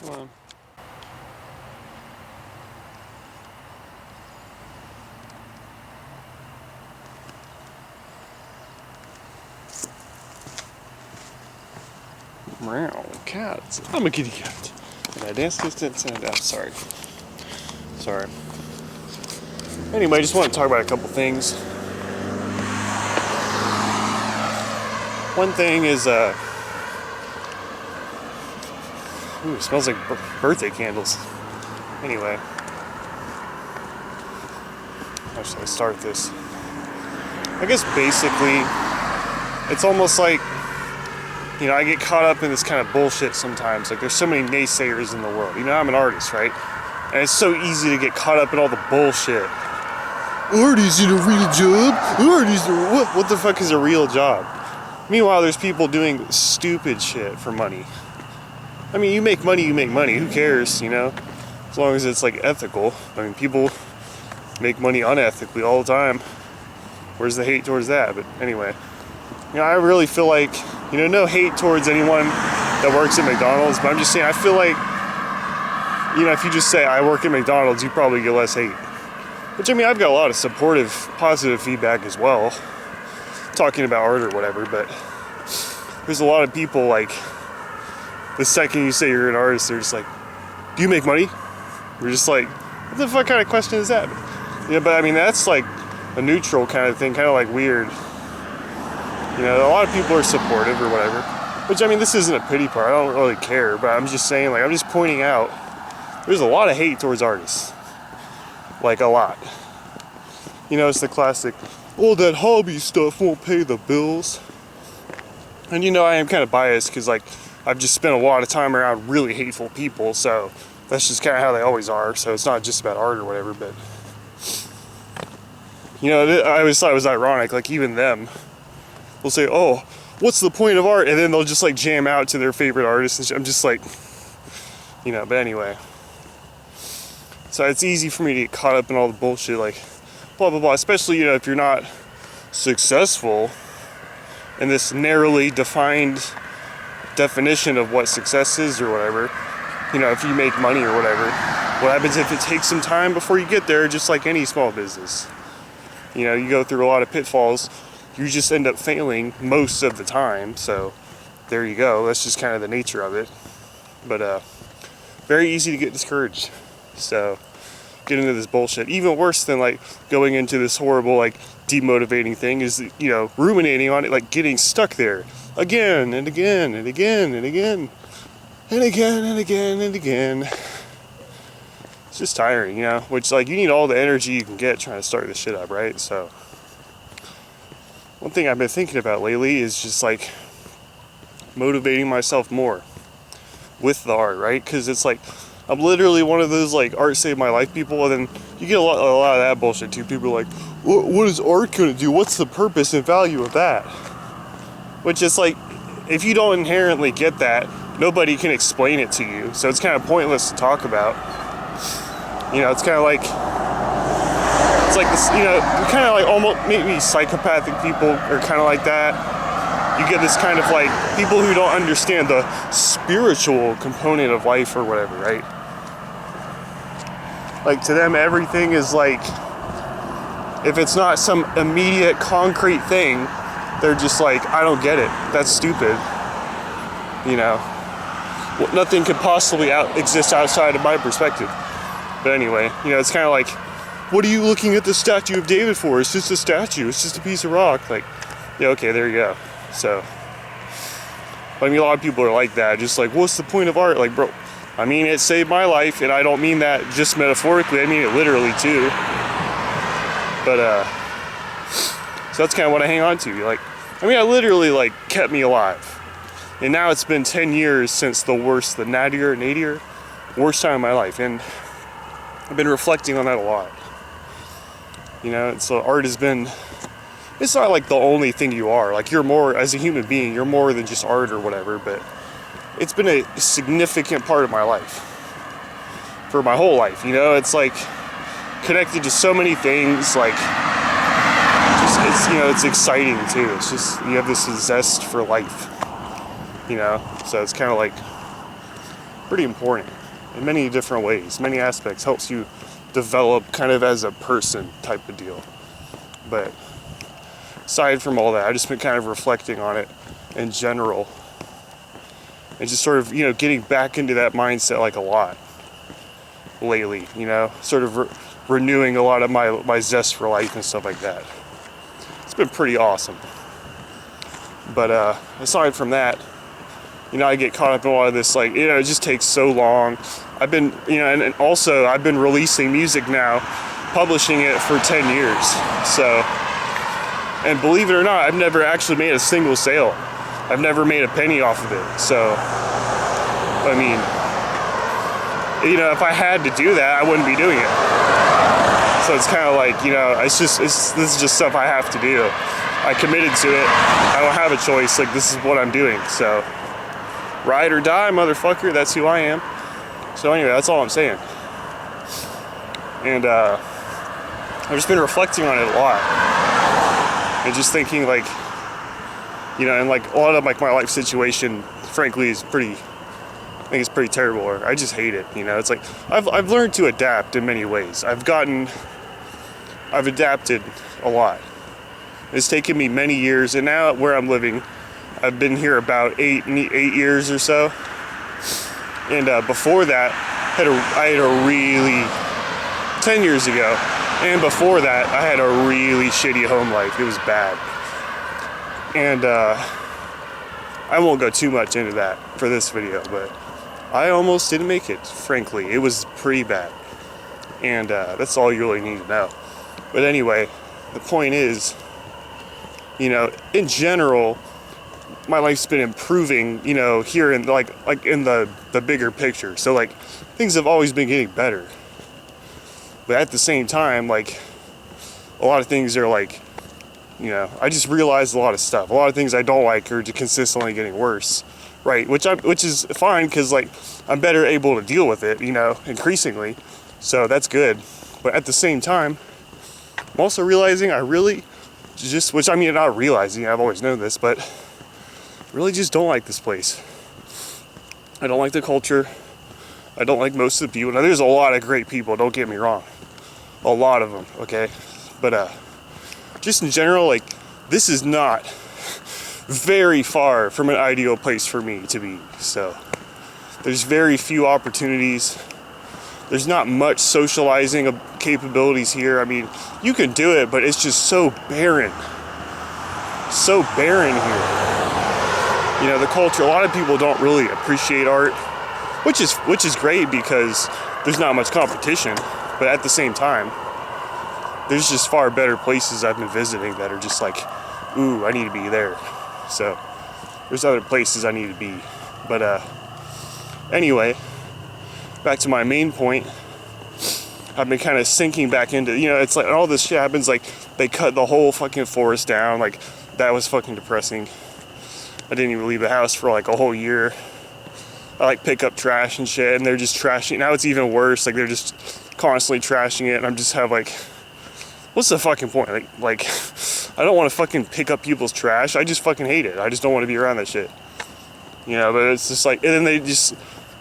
Come on. Meow, cats. I'm a kitty cat. And I dance distance and sorry. Sorry. Anyway, I just want to talk about a couple things. One thing is, ooh, it smells like birthday candles. Anyway. How should I start this? I guess basically, it's almost like, you know, I get caught up in this kind of bullshit sometimes. Like, there's so many naysayers in the world. You know, I'm an artist, right? And it's so easy to get caught up in all the bullshit. Art isn't a real job. Art is what the fuck is a real job? Meanwhile, there's people doing stupid shit for money. I mean, you make money, Who cares, you know? As long as it's, like, ethical. I mean, people make money unethically all the time. Where's the hate towards that? But anyway. You know, I really feel like, you know, no hate towards anyone that works at McDonald's, but I'm just saying, I feel like, you know, if you just say, I work at McDonald's, you probably get less hate. Which, I mean, I've got a lot of supportive, positive feedback as well, talking about art or whatever, but there's a lot of people, like, the second you say you're an artist, they're just like, do you make money? We're just like, what the fuck kind of question is that? Yeah, but I mean, that's like a neutral kind of thing, kind of like weird. You know, a lot of people are supportive or whatever, which, I mean, this isn't a pity part, I don't really care, but I'm just saying, like, I'm just pointing out, there's a lot of hate towards artists. Like, a lot. You know, it's the classic, all that hobby stuff won't pay the bills. And, you know, I am kind of biased because, like, I've just spent a lot of time around really hateful people, so that's just kind of how they always are, so it's not just about art or whatever, but, you know, I always thought it was ironic, like, even them, they'll say, oh, what's the point of art? And then they'll just, like, jam out to their favorite artist, and I'm just like, you know, but anyway. So it's easy for me to get caught up in all the bullshit, like, blah, blah, blah, especially, you know, if you're not successful in this narrowly defined definition of what success is or whatever. You know, if you make money or whatever, what happens if it takes some time before you get there, just like any small business? You know, you go through a lot of pitfalls, you just end up failing most of the time, so there you go, that's just kind of the nature of it. But very easy to get discouraged, so get into this bullshit. Even worse than, like, going into this horrible, like, demotivating thing is, you know, ruminating on it, like, getting stuck there again and again and again and again and again and again and again. It's just tiring, you know, which, like, you need all the energy you can get trying to start this shit up, right? So one thing I've been thinking about lately is just, like, motivating myself more with the art, right? Because it's like, I'm literally one of those, like, art saved my life people, and then you get a lot of that bullshit too. People are like, what is art gonna do? What's the purpose and value of that? Which is like, if you don't inherently get that, nobody can explain it to you, so it's kind of pointless to talk about. You know, it's kind of like, it's like this, you know, kind of like almost maybe psychopathic people are kind of like that. You get this kind of, like, people who don't understand the spiritual component of life or whatever, right? Like, to them, everything is like, if it's not some immediate concrete thing, they're just like, I don't get it. That's stupid. You know, well, nothing could possibly exist outside of my perspective. But anyway, you know, it's kind of like, what are you looking at the statue of David for? It's just a statue. It's just a piece of rock. Like, yeah, okay, there you go. So, I mean, a lot of people are like that. Just like, what's the point of art? Like, bro, I mean, it saved my life, and I don't mean that just metaphorically. I mean it literally too. But so that's kind of what I hang on to. Like, I mean, I literally, like, kept me alive. And now it's been 10 years since the worst time of my life, and I've been reflecting on that a lot. You know, so art has been, it's not like the only thing you are. Like, you're more, as a human being, you're more than just art or whatever, but it's been a significant part of my life. For my whole life, you know? It's like connected to so many things, like, just, it's, you know, it's exciting too. It's just, you have this zest for life, you know? So it's kind of like, pretty important in many different ways, many aspects. Helps you develop kind of as a person type of deal. But aside from all that, I've just been kind of reflecting on it in general and just sort of, you know, getting back into that mindset like a lot lately, you know, sort of renewing a lot of my zest for life and stuff like that. It's been pretty awesome. But aside from that, you know, I get caught up in a lot of this, like, you know, it just takes so long. I've been, you know, and also I've been releasing music now, publishing it for 10 years. So, and believe it or not, I've never actually made a single sale. I've never made a penny off of it. So, I mean, you know, if I had to do that, I wouldn't be doing it. So it's kind of like, you know, this is just stuff I have to do. I committed to it. I don't have a choice. Like, this is what I'm doing. So, ride or die, motherfucker. That's who I am. So anyway, that's all I'm saying. And I've just been reflecting on it a lot. And just thinking, like, you know, and like a lot of like my life situation, frankly, is pretty, I think it's pretty terrible, or I just hate it. You know, it's like I've learned to adapt in many ways. I've adapted a lot. It's taken me many years, and now where I'm living, I've been here about eight years or so. And before that, I had a really 10 years ago, and before that, I had a really shitty home life. It was bad. And I won't go too much into that for this video, but I almost didn't make it, frankly. It was pretty bad. And that's all you really need to know. But anyway, the point is, you know, in general, my life's been improving, you know, here in like in the bigger picture. So like things have always been getting better. But at the same time, like a lot of things are like, you know, I just realized a lot of stuff. A lot of things I don't like are just consistently getting worse, right? Which is fine, because like I'm better able to deal with it, you know, increasingly. So that's good. But at the same time, I'm also realizing I really just, which I mean, not realizing, I've always known this, but really just don't like this place. I don't like the culture. I don't like most of the people. Now, there's a lot of great people, don't get me wrong. A lot of them, okay? But just in general, like, this is not very far from an ideal place for me to be. So there's very few opportunities. There's not much socializing of capabilities here. I mean, you can do it, but it's just so barren. So barren here. You know, the culture, a lot of people don't really appreciate art, which is great because there's not much competition. But at the same time, there's just far better places I've been visiting that are just like, ooh, I need to be there. So there's other places I need to be. But anyway, back to my main point. I've been kind of sinking back into, you know, it's like all this shit happens, like they cut the whole fucking forest down. Like, that was fucking depressing. I didn't even leave the house for like a whole year. I like pick up trash and shit, and they're just trashing. Now it's even worse. Like, they're just constantly trashing it, and I'm just have like, what's the fucking point? Like I don't want to fucking pick up people's trash. I just fucking hate it. I just don't want to be around that shit. You know, but it's just like, and then they just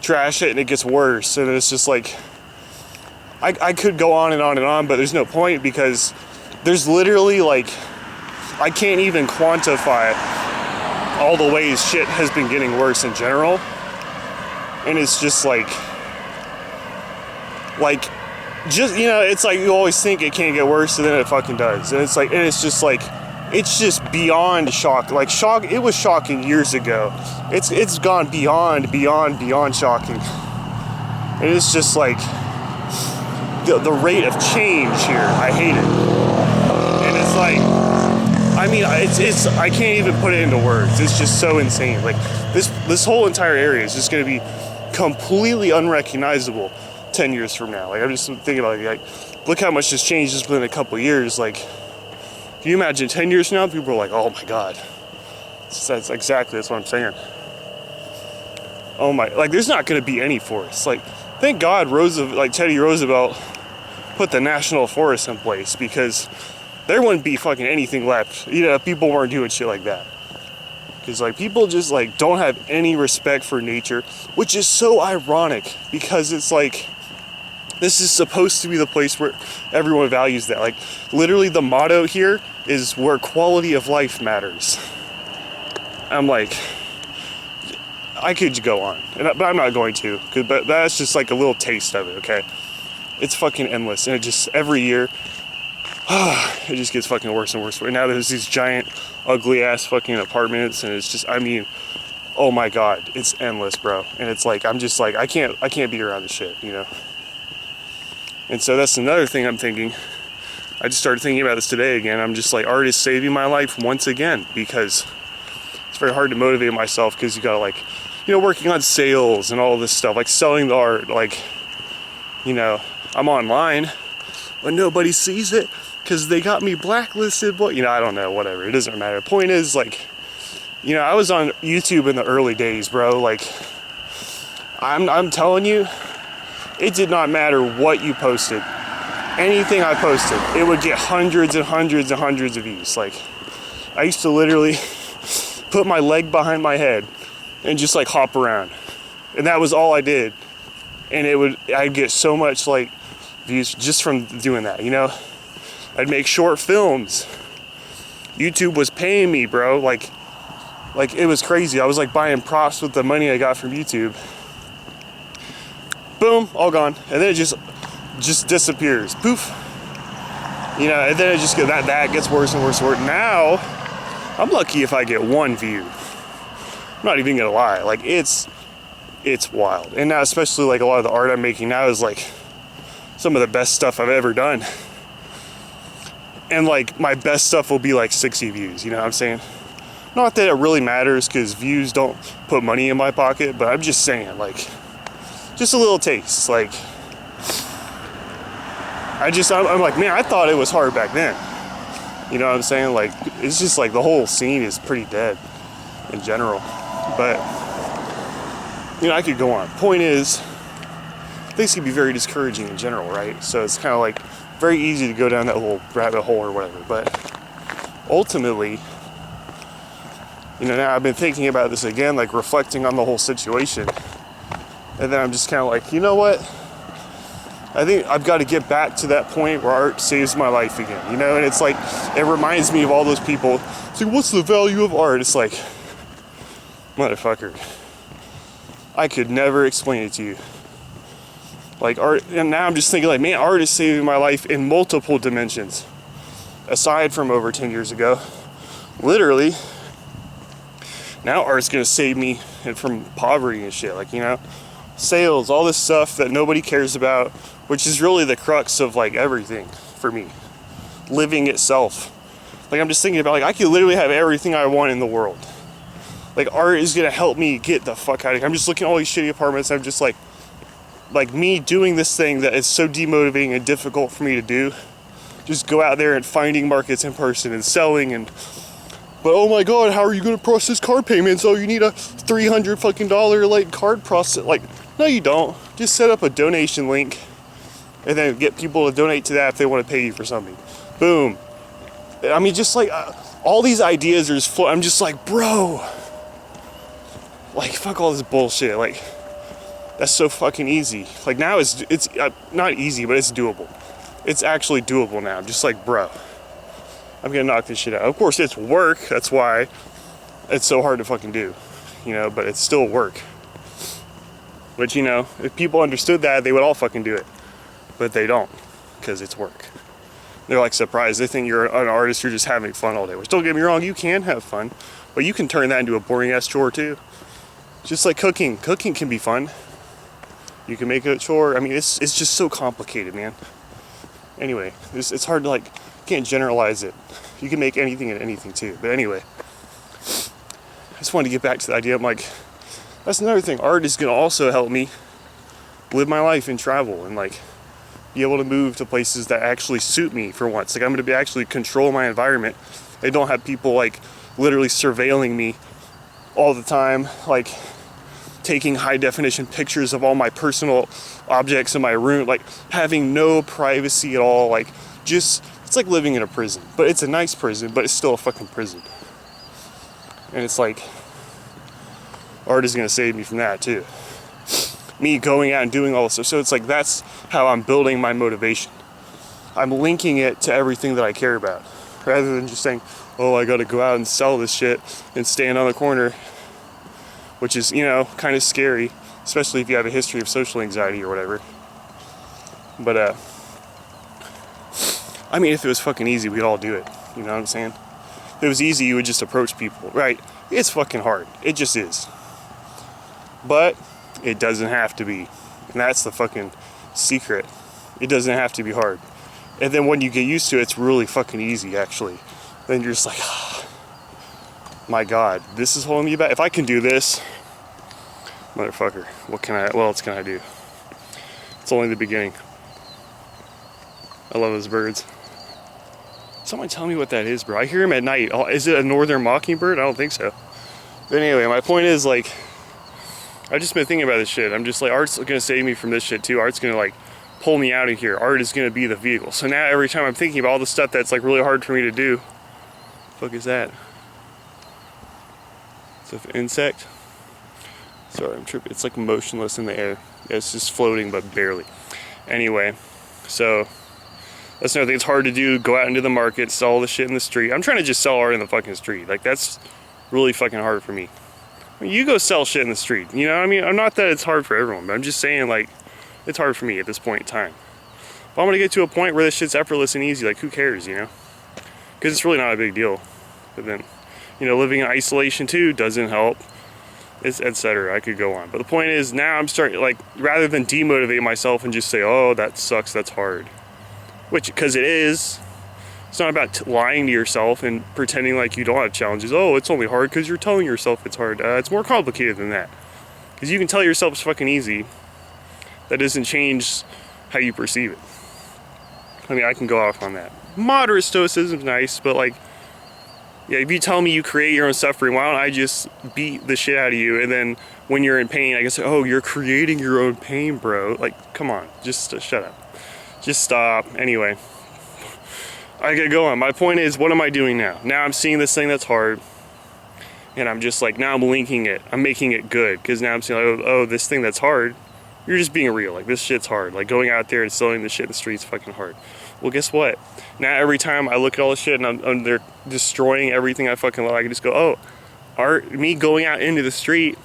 trash it and it gets worse. And it's just like, I could go on and on and on, but there's no point, because there's literally like, I can't even quantify all the ways shit has been getting worse in general. And it's just like, just, you know, it's like you always think it can't get worse, and then it fucking does. And it's like, and it's just like, it's just beyond shock. Like, shock, it was shocking years ago. It's gone beyond shocking. And it's just like, the rate of change here, I hate it. And it's like, I mean, it's I can't even put it into words. It's just so insane. Like, this whole entire area is just going to be completely unrecognizable 10 years from now. Like, I'm just thinking about it, like, look how much has changed just within a couple of years. Like, can you imagine 10 years from now, people are like, oh my God. That's what I'm saying. Oh my, like, there's not going to be any forests. Like, thank God Teddy Roosevelt put the national forest in place, because there wouldn't be fucking anything left, you know, if people weren't doing shit like that. Because like people just like don't have any respect for nature, which is so ironic because it's like this is supposed to be the place where everyone values that. Like literally the motto here is where quality of life matters. I'm like, I could go on, but I'm not going to, but that's just like a little taste of it, okay? It's fucking endless, and it just, every year, it just gets fucking worse and worse. And now there's these giant, ugly-ass fucking apartments, and it's just, I mean, oh my god, it's endless, bro. And it's like, I'm just like, I can't be around this shit, you know? And so that's another thing I'm thinking. I just started thinking about this today again. I'm just like, art is saving my life once again, because it's very hard to motivate myself, because you gotta like, you know, working on sales and all this stuff, like selling the art, like, you know, I'm online, but nobody sees it because they got me blacklisted. But, you know, I don't know, whatever. It doesn't matter. The point is, like, you know, I was on YouTube in the early days, bro. Like, I'm telling you, it did not matter what you posted. Anything I posted, it would get hundreds and hundreds and hundreds of views. Like, I used to literally put my leg behind my head and just like hop around, and that was all I did, and I'd get so much like views just from doing that, you know. I'd make short films. YouTube was paying me, bro, like it was crazy. I was like buying props with the money I got from YouTube. Boom, all gone, and then it just disappears, poof, you know. And then it just that gets worse and worse and worse. Now I'm lucky if I get one view. I'm not even gonna lie, like it's wild. And now especially like a lot of the art I'm making now is like some of the best stuff I've ever done. And like my best stuff will be like 60 views, you know what I'm saying? Not that it really matters, because views don't put money in my pocket, but I'm just saying, like, just a little taste. Like, I'm like, man, I thought it was hard back then. You know what I'm saying? Like, it's just like the whole scene is pretty dead in general. But, you know, I could go on. Point is, things can be very discouraging in general, right? So it's kind of like very easy to go down that little rabbit hole or whatever. But ultimately, you know, now I've been thinking about this again, like reflecting on the whole situation. And then I'm just kind of like, you know what? I think I've got to get back to that point where art saves my life again, you know? And it's like, it reminds me of all those people. It's like, what's the value of art? It's like, motherfucker, I could never explain it to you. Like art, and now I'm just thinking like, man, art is saving my life in multiple dimensions. Aside from over 10 years ago, literally, now art's gonna save me from poverty and shit. Like, you know, sales, all this stuff that nobody cares about, which is really the crux of like everything for me. Living itself. Like, I'm just thinking about like, I could literally have everything I want in the world. Like, art is gonna help me get the fuck out of here. I'm just looking at all these shitty apartments. I'm just like me doing this thing that is so demotivating and difficult for me to do. Just go out there and finding markets in person and selling and, but oh my god, how are you gonna process card payments? Oh, you need a $300 fucking like card process. Like, no, you don't. Just set up a donation link and then get people to donate to that if they want to pay you for something. Boom. I mean, just like all these ideas are just I'm just like, bro, like, fuck all this bullshit. Like, that's so fucking easy. Like, now it's not easy, but it's doable. It's actually doable now. I'm just like, bro, I'm gonna knock this shit out. Of course, it's work. That's why it's so hard to fucking do, you know, but it's still work. But, you know, if people understood that, they would all fucking do it. But they don't, because it's work. They're like surprised. They think you're an artist, you're just having fun all day. Which, don't get me wrong, you can have fun, but you can turn that into a boring ass chore too. Just like cooking. Cooking can be fun. You can make it a chore. I mean, it's just so complicated, man. Anyway, it's hard to like, you can't generalize it. You can make anything and anything too. But anyway, I just wanted to get back to the idea. I'm like, that's another thing. Art is gonna also help me live my life and travel and like be able to move to places that actually suit me for once. Like, I'm gonna be actually control my environment. I don't have people like literally surveilling me all the time, like taking high definition pictures of all my personal objects in my room, like having no privacy at all. Like, just, it's like living in a prison, but it's a nice prison, but it's still a fucking prison. And it's like, art is going to save me from that too. Me going out and doing all this stuff. So it's like, that's how I'm building my motivation. I'm linking it to everything that I care about, rather than just saying, oh, I got to go out and sell this shit and stand on the corner, which is, you know, kind of scary, especially if you have a history of social anxiety or whatever. But, I mean, if it was fucking easy, we'd all do it. You know what I'm saying? If it was easy, you would just approach people, right? It's fucking hard. It just is. But it doesn't have to be. And that's the fucking secret. It doesn't have to be hard. And then when you get used to it, it's really fucking easy, actually. Then you're just like, oh, my God, this is holding me back. If I can do this, motherfucker, what else can I do? It's only the beginning. I love those birds. Someone tell me what that is, bro. I hear them at night. Is it a northern mockingbird? I don't think so. But anyway, my point is, like, I've just been thinking about this shit. I'm just like, art's gonna save me from this shit too. Art's gonna like pull me out of here. Art is gonna be the vehicle. So now every time I'm thinking about all the stuff that's like really hard for me to do, what the fuck is that? It's an insect. Sorry, I'm tripping. It's like motionless in the air. It's just floating, but barely. Anyway, so that's another thing. It's hard to do. Go out into the market, sell all the shit in the street. I'm trying to just sell art in the fucking street. Like, that's really fucking hard for me. I mean, you go sell shit in the street. You know what I mean? I'm not that it's hard for everyone, but I'm just saying, like, it's hard for me at this point in time. But I'm gonna get to a point where this shit's effortless and easy. Like, who cares, you know? Because it's really not a big deal. But then, you know, living in isolation too doesn't help, etc. I could go on. But the point is, now I'm starting, like, rather than demotivate myself and just say, oh, that sucks, that's hard. Which, because it is. It's not about lying to yourself and pretending like you don't have challenges. Oh, it's only hard because you're telling yourself it's hard. It's more complicated than that. Because you can tell yourself it's fucking easy. That doesn't change how you perceive it. I mean, I can go off on that. Moderate stoicism's nice, but like, yeah, if you tell me you create your own suffering, why don't I just beat the shit out of you? And then when you're in pain, I can say, oh, you're creating your own pain, bro. Like, come on, just shut up. Just stop. Anyway. I gotta go on. My point is, what am I doing now? Now I'm seeing this thing that's hard, and I'm just like, now I'm linking it. I'm making it good, because now I'm seeing, like, oh, this thing that's hard, you're just being real. Like, this shit's hard. Like, going out there and selling this shit in the streets is fucking hard. Well, guess what? Now every time I look at all this shit and they're destroying everything I fucking love, I can just go, oh, art, me going out into the street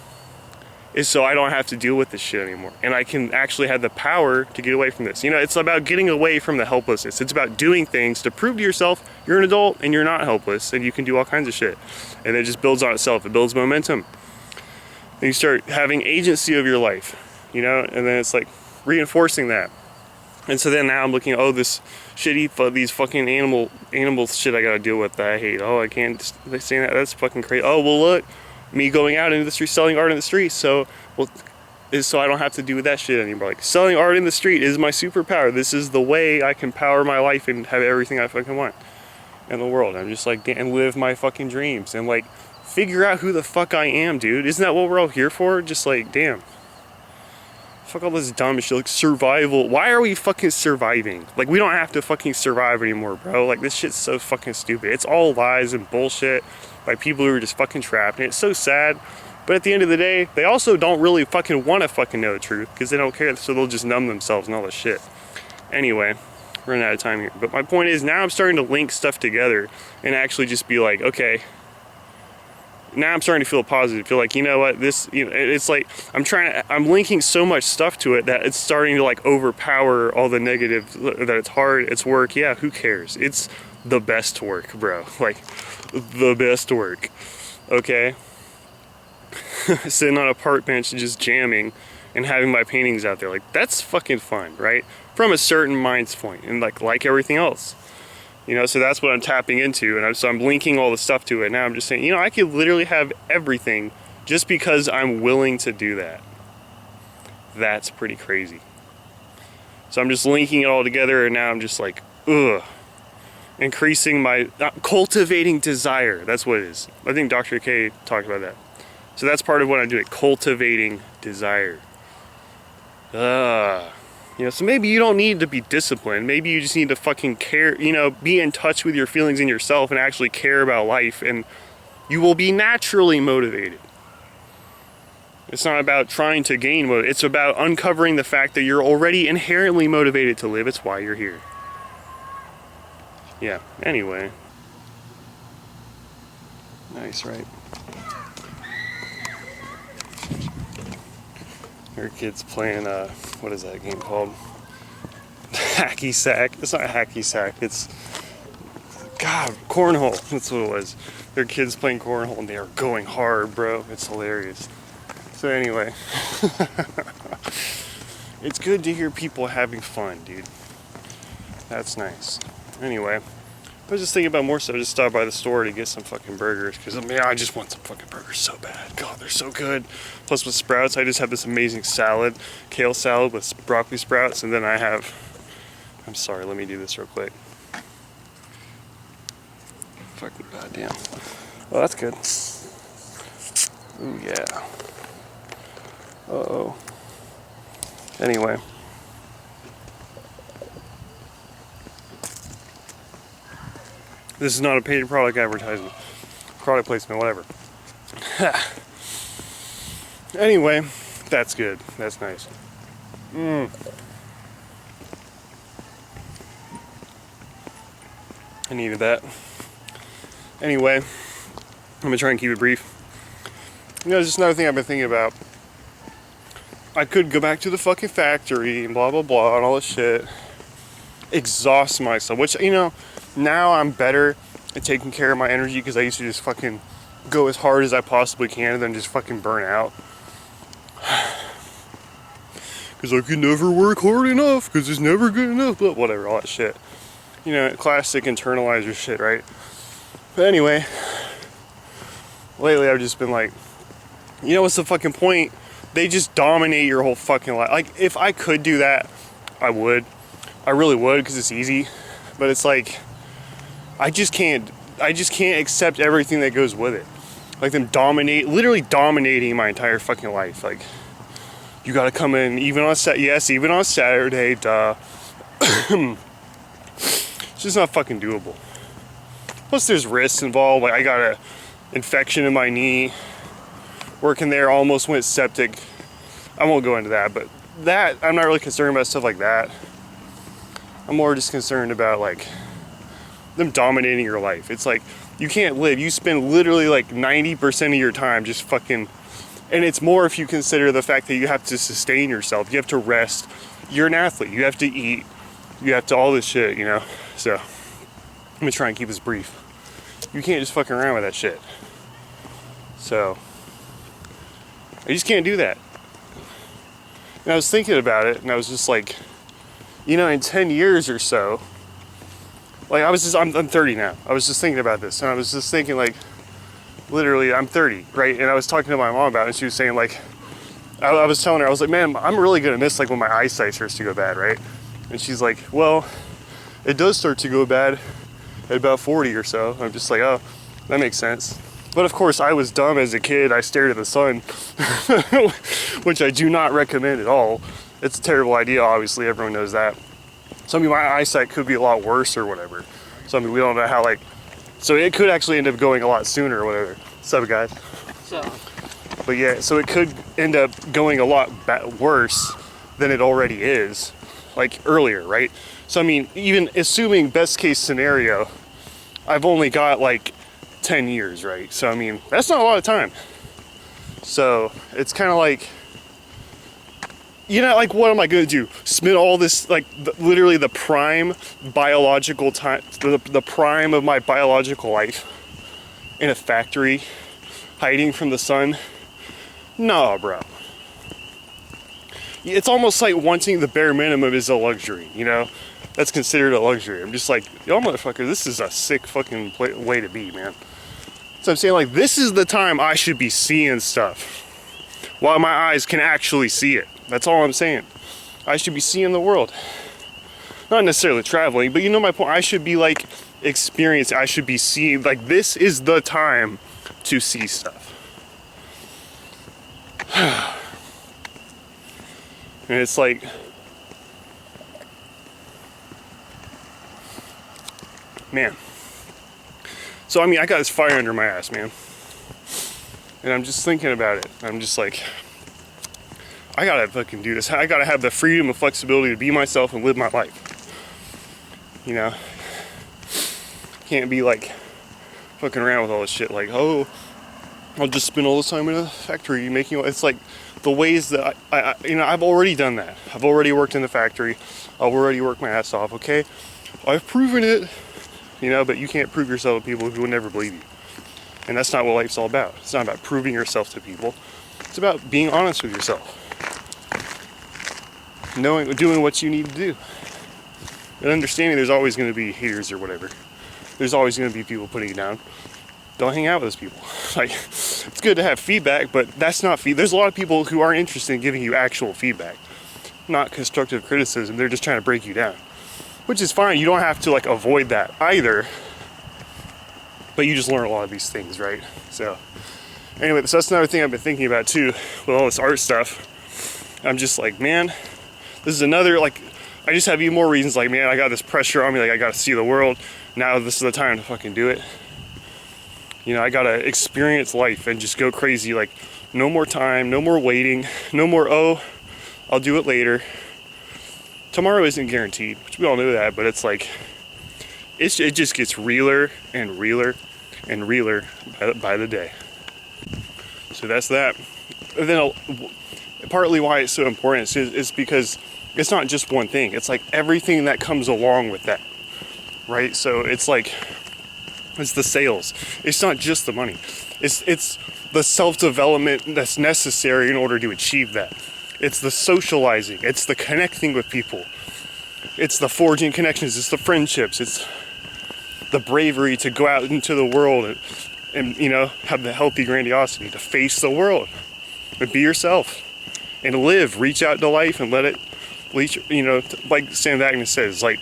is so I don't have to deal with this shit anymore. And I can actually have the power to get away from this. You know, it's about getting away from the helplessness. It's about doing things to prove to yourself you're an adult and you're not helpless and you can do all kinds of shit. And it just builds on itself. It builds momentum. And you start having agency of your life, you know, and then it's like reinforcing that. And so then now I'm looking at, oh, this shitty, these fucking animal shit I gotta deal with that I hate. Oh, I can't say that. That's fucking crazy. Oh, well, look. Me going out into the street selling art in the street, so I don't have to do that shit anymore. Like, selling art in the street is my superpower. This is the way I can power my life and have everything I fucking want in the world. I'm just like, and live my fucking dreams and like figure out who the fuck I am, dude. Isn't that what we're all here for? Just like, damn. Fuck all this dumb shit, like survival. Why are we fucking surviving? Like, we don't have to fucking survive anymore, bro. Like, this shit's so fucking stupid. It's all lies and bullshit by people who are just fucking trapped, and it's so sad. But at the end of the day, they also don't really fucking want to fucking know the truth, because they don't care, so they'll just numb themselves and all this shit. Anyway, we're running out of time here. But my point is, now I'm starting to link stuff together and actually just be like, okay, now I'm starting to feel positive. Feel like, you know what, this, you know, it's like I'm linking so much stuff to it that it's starting to like overpower all the negative, that it's hard, it's work. Yeah, who cares? It's the best work, bro. Like, the best work. Okay? Sitting on a park bench and just jamming and having my paintings out there. Like, that's fucking fun, right? From a certain mind's point, and like everything else. You know, so that's what I'm tapping into, and I'm linking all the stuff to it. Now I'm just saying, you know, I could literally have everything just because I'm willing to do that. That's pretty crazy. So I'm just linking it all together, and now I'm just like, ugh. Increasing my, cultivating desire. That's what it is. I think Dr. K talked about that. So that's part of what I'm doing, cultivating desire. You know, so maybe you don't need to be disciplined. Maybe you just need to fucking care, you know, be in touch with your feelings and yourself and actually care about life and You will be naturally motivated. It's not about trying to gain motivation. It's about uncovering the fact that you're already inherently motivated to live. It's why you're here. Yeah, anyway. Nice, right? Your kid's playing, what is that game called? Hacky sack. It's not hacky sack. It's, God, cornhole. That's what it was. Their kids playing cornhole and they are going hard, bro. It's hilarious. So anyway, it's good to hear people having fun, dude. That's nice. Anyway, I was just thinking about more stuff. I just stopped by the store to get some fucking burgers because I just want some fucking burgers so bad. God, they're so good. Plus with sprouts, I just have this amazing salad, kale salad with broccoli sprouts, and then I have, I'm sorry, let me do this real quick. Fucking goddamn. Well, that's good. Ooh, yeah. Uh-oh. Anyway. This is not a paid product advertisement. Product placement, whatever. Anyway, that's good. That's nice. I needed that. Anyway, I'm gonna try and keep it brief. You know, just another thing I've been thinking about. I could go back to the fucking factory and blah blah blah and all this shit. Exhaust myself, which, you know, now I'm better at taking care of my energy because I used to just fucking go as hard as I possibly can and then just fucking burn out. Because I can never work hard enough because it's never good enough, but whatever, all that shit. You know, classic internalizer shit, right? But anyway, lately I've just been like, you know what's the fucking point? They just dominate your whole fucking life. Like, if I could do that, I would. I really would, because it's easy. But it's like, I just can't accept everything that goes with it. Like them literally dominating my entire fucking life. Like, you gotta come in even on Saturday, duh. It's just not fucking doable. Plus there's risks involved. Like, I got an infection in my knee. Working there, almost went septic. I won't go into that, but that, I'm not really concerned about stuff like that. I'm more just concerned about, like, them dominating your life. It's like, you can't live. You spend literally like 90% of your time just fucking, and it's more if you consider the fact that you have to sustain yourself. You have to rest. You're an athlete. You have to eat. You have to all this shit, you know? So, I'm gonna try and keep this brief. You can't just fucking around with that shit. So, I just can't do that. And I was thinking about it, and I was just like, you know, in 10 years or so, like I'm 30 now. I was just thinking about this, and I was just thinking, like, literally, I'm 30, right? And I was talking to my mom about it, and she was saying, like, I was telling her, I was like, man, I'm really gonna miss, like, when my eyesight starts to go bad, right? And she's like, well, it does start to go bad at about 40 or so. I'm just like, oh, that makes sense. But of course, I was dumb as a kid. I stared at the sun, which I do not recommend at all. It's a terrible idea, obviously, everyone knows that. So I mean, my eyesight could be a lot worse or whatever. So I mean, we don't know how, like, so it could actually end up going a lot sooner or whatever. What's up, guys? So. But yeah, so it could end up going a lot worse than it already is, like earlier, right? So I mean, even assuming best case scenario, I've only got like 10 years, right? So I mean, that's not a lot of time. So it's kind of like, you know, like, what am I gonna do? Spend all this, like, literally the prime biological time, the prime of my biological life in a factory, hiding from the sun? No, bro. It's almost like wanting the bare minimum is a luxury, you know? That's considered a luxury. I'm just like, yo, motherfucker, this is a sick fucking way to be, man. So I'm saying, like, this is the time I should be seeing stuff while my eyes can actually see it. That's all I'm saying. I should be seeing the world. Not necessarily traveling, but you know my point. I should be, like, experiencing. I should be seeing, like, this is the time to see stuff. And it's like, man. So I mean, I got this fire under my ass, man. And I'm just thinking about it. I'm just like, I gotta fucking do this. I gotta have the freedom and flexibility to be myself and live my life. You know? Can't be like fucking around with all this shit like, oh, I'll just spend all this time in a factory making, it's like the ways that I you know, I've already done that. I've already worked in the factory. I've already worked my ass off, okay? I've proven it, you know, but you can't prove yourself to people who will never believe you. And that's not what life's all about. It's not about proving yourself to people. It's about being honest with yourself. Doing what you need to do. And understanding there's always going to be haters or whatever. There's always going to be people putting you down. Don't hang out with those people. Like, it's good to have feedback, but that's not There's a lot of people who aren't interested in giving you actual feedback. Not constructive criticism. They're just trying to break you down. Which is fine. You don't have to like avoid that either. But you just learn a lot of these things, right? So, anyway, so that's another thing I've been thinking about too, with all this art stuff. I'm just like, man, this is another, like, I just have even more reasons, like, man, I got this pressure on me, like, I gotta see the world. Now this is the time to fucking do it. You know, I gotta experience life and just go crazy, like, no more time, no more waiting, no more, oh, I'll do it later. Tomorrow isn't guaranteed, which we all know that, but it's like, it just gets realer and realer and realer by the day. So that's that. And then partly why it's so important is because it's not just one thing. It's like everything that comes along with that, right? So it's like, it's the sales. It's not just the money. It's the self-development that's necessary in order to achieve that. It's the socializing. It's the connecting with people. It's the forging connections. It's the friendships. It's the bravery to go out into the world and you know, have the healthy grandiosity to face the world and be yourself and live, reach out to life and let it reach, you know, like Sam Agnes says, like,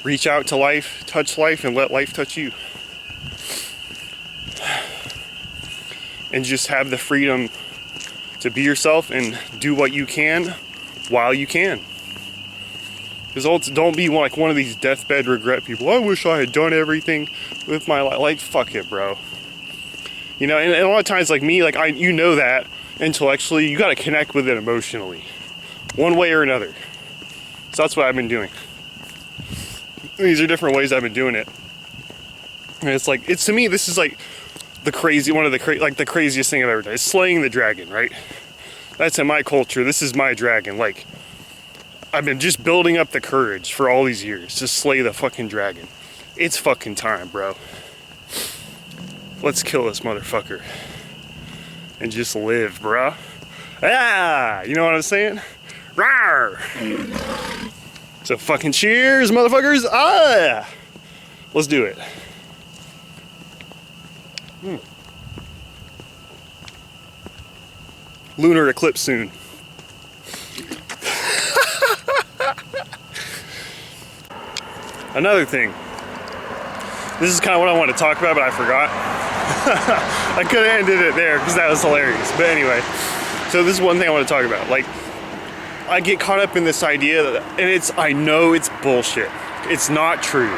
reach out to life, touch life, and let life touch you. And just have the freedom to be yourself and do what you can while you can. Because don't be like one of these deathbed regret people. I wish I had done everything with my life. Like, fuck it, bro. You know, and a lot of times, like me, like you know that intellectually, you got to connect with it emotionally, one way or another. So that's what I've been doing. These are different ways I've been doing it. And it's like, to me, this is like the craziest thing I've ever done. It's slaying the dragon, right? That's in my culture. This is my dragon. Like, I've been just building up the courage for all these years to slay the fucking dragon. It's fucking time, bro. Let's kill this motherfucker. And just live, bro. Ah! You know what I'm saying? Rawr! So fucking cheers, motherfuckers! Ah! Let's do it. Lunar eclipse soon. Another thing. This is kind of what I want to talk about, but I forgot. I could have ended it there because that was hilarious. But anyway, so this is one thing I want to talk about. Like, I get caught up in this idea that, and I know it's bullshit. It's not true.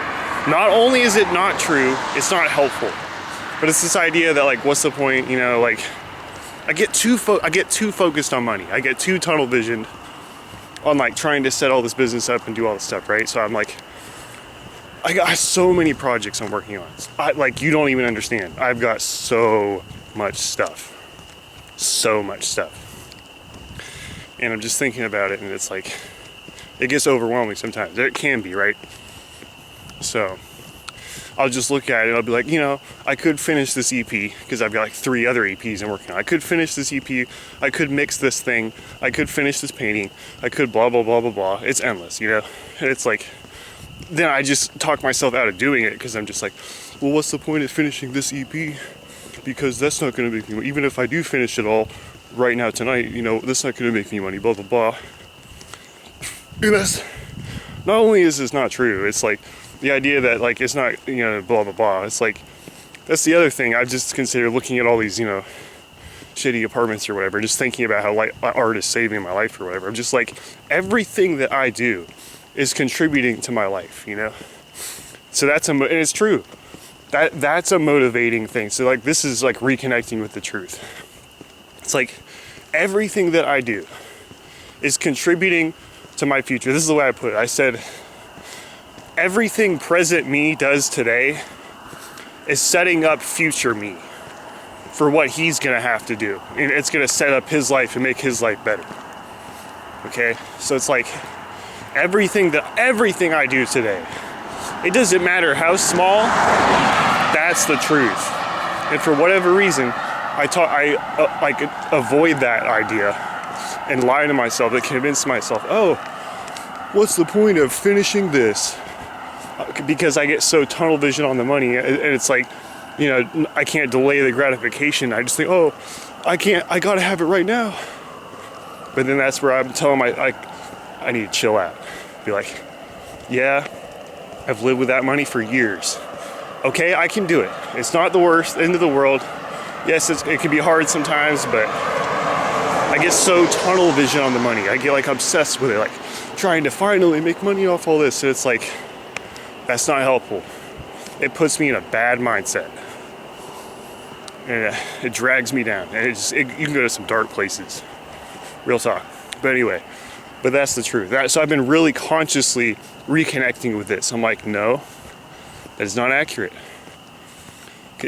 Not only is it not true, it's not helpful. But it's this idea that, like, what's the point? You know, like, I get too focused on money. I get too tunnel visioned on like trying to set all this business up and do all this stuff, right? So I'm like, I got so many projects I'm working on. Like, you don't even understand. I've got so much stuff. So much stuff. And I'm just thinking about it, and it's like, it gets overwhelming sometimes. It can be, right? So I'll just look at it and I'll be like, you know, I could finish this EP because I've got like 3 other EPs I'm working on. I could finish this EP. I could mix this thing. I could finish this painting. I could blah, blah, blah, blah, blah. It's endless, you know? And it's like, then I just talk myself out of doing it because I'm just like, well, what's the point of finishing this EP? Because that's not going to make me money. Even if I do finish it all right now tonight, you know, that's not going to make me money, blah, blah, blah. And that's, not only is this not true, it's like the idea that, like, it's not, you know, blah, blah, blah. It's like, that's the other thing. I've just considered looking at all these, you know, shitty apartments or whatever, just thinking about how art is saving my life or whatever. I'm just like, everything that I do is contributing to my life, you know? So and it's true. That's a motivating thing. So like this is like reconnecting with the truth. It's like everything that I do is contributing to my future. This is the way I put it. I said everything present me does today is setting up future me for what he's gonna have to do. And it's gonna set up his life and make his life better. Okay? So it's like everything I do today, it doesn't matter how small, that's the truth. And for whatever reason, I avoid that idea and lie to myself and convince myself, oh, what's the point of finishing this? Because I get so tunnel vision on the money, and it's like, you know, I can't delay the gratification. I just think, oh, I gotta have it right now. But then that's where I'm telling I need to chill out. Be like, yeah, I've lived with that money for years. Okay, I can do it. It's not the worst end of the world. Yes, it can be hard sometimes, but I get so tunnel vision on the money. I get like obsessed with it, like trying to finally make money off all this. And it's like, that's not helpful. It puts me in a bad mindset. And it drags me down. And you can go to some dark places. Real talk. But anyway, but that's the truth. So I've been really consciously reconnecting with this. I'm like, no, that is not accurate.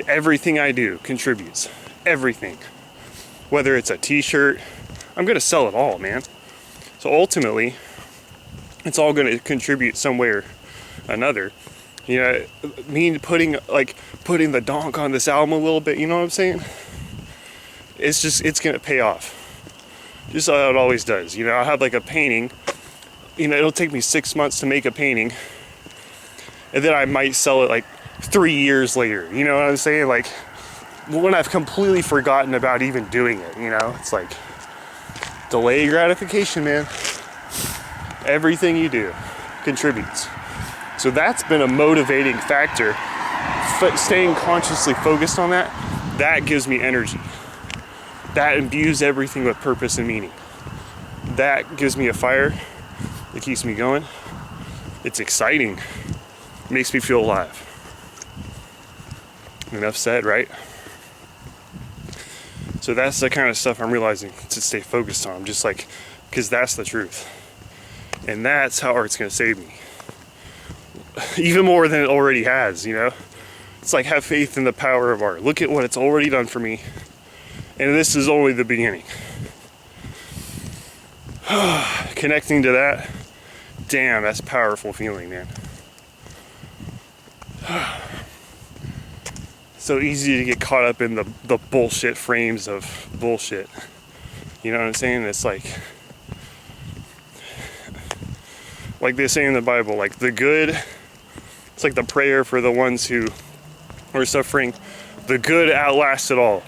Everything I do contributes. Everything. Whether it's a t-shirt, I'm going to sell it all, man. So ultimately, it's all going to contribute some way or another. You know, me putting the donk on this album a little bit, you know what I'm saying? It's going to pay off. Just how it always does. You know, I'll have like a painting. You know, it'll take me 6 months to make a painting. And then I might sell it like 3 years later. You know what I'm saying? Like, when I've completely forgotten about even doing it, you know? It's like, delay gratification, man. Everything you do contributes. So that's been a motivating factor. Staying consciously focused on that gives me energy. That imbues everything with purpose and meaning. That gives me a fire. It keeps me going. It's exciting. It makes me feel alive. Enough said, right? So that's the kind of stuff I'm realizing to stay focused on. Just like, because that's the truth. And that's how art's going to save me. Even more than it already has, you know? It's like, have faith in the power of art. Look at what it's already done for me. And this is only the beginning. Connecting to that, damn, that's a powerful feeling, man. So easy to get caught up in the bullshit frames of bullshit. You know what I'm saying? It's like they say in the Bible, like the good, it's like the prayer for the ones who are suffering. The good outlasts it all.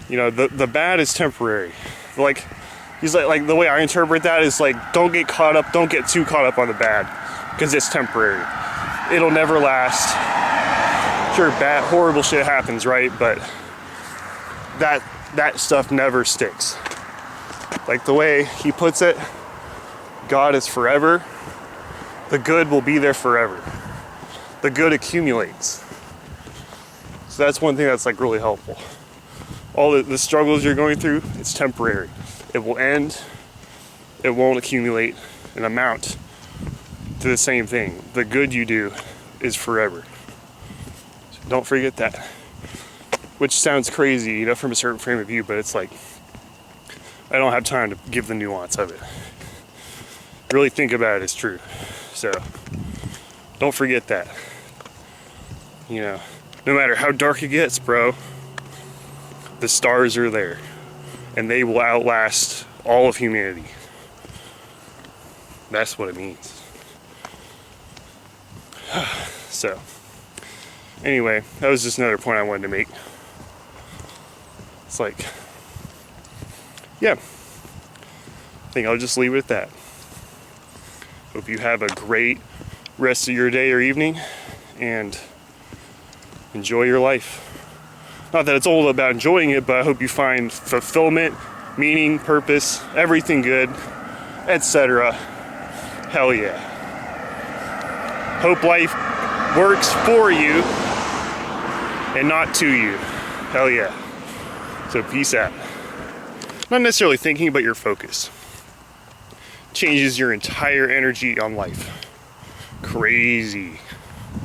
You know, the bad is temporary. Like, he's like the way I interpret that is like, don't get too caught up on the bad, because it's temporary. It'll never last. Sure, bad, horrible shit happens, right? But that stuff never sticks. Like the way he puts it, God is forever. The good will be there forever. The good accumulates. So that's one thing that's like really helpful. All the struggles you're going through, it's temporary. It will end. It won't accumulate and amount to the same thing. The good you do is forever. So don't forget that. Which sounds crazy, you know, from a certain frame of view, but it's like, I don't have time to give the nuance of it. Really think about it, it's true. So don't forget that. You know, no matter how dark it gets, bro, the stars are there, and they will outlast all of humanity. That's what it means. So, anyway, that was just another point I wanted to make. It's like, yeah, I think I'll just leave it at that. Hope you have a great rest of your day or evening, and enjoy your life. Not that it's all about enjoying it, but I hope you find fulfillment, meaning, purpose, everything good, etc. Hell yeah. Hope life works for you and not to you. Hell yeah. So peace out. Not necessarily thinking, but your focus changes your entire energy on life. Crazy.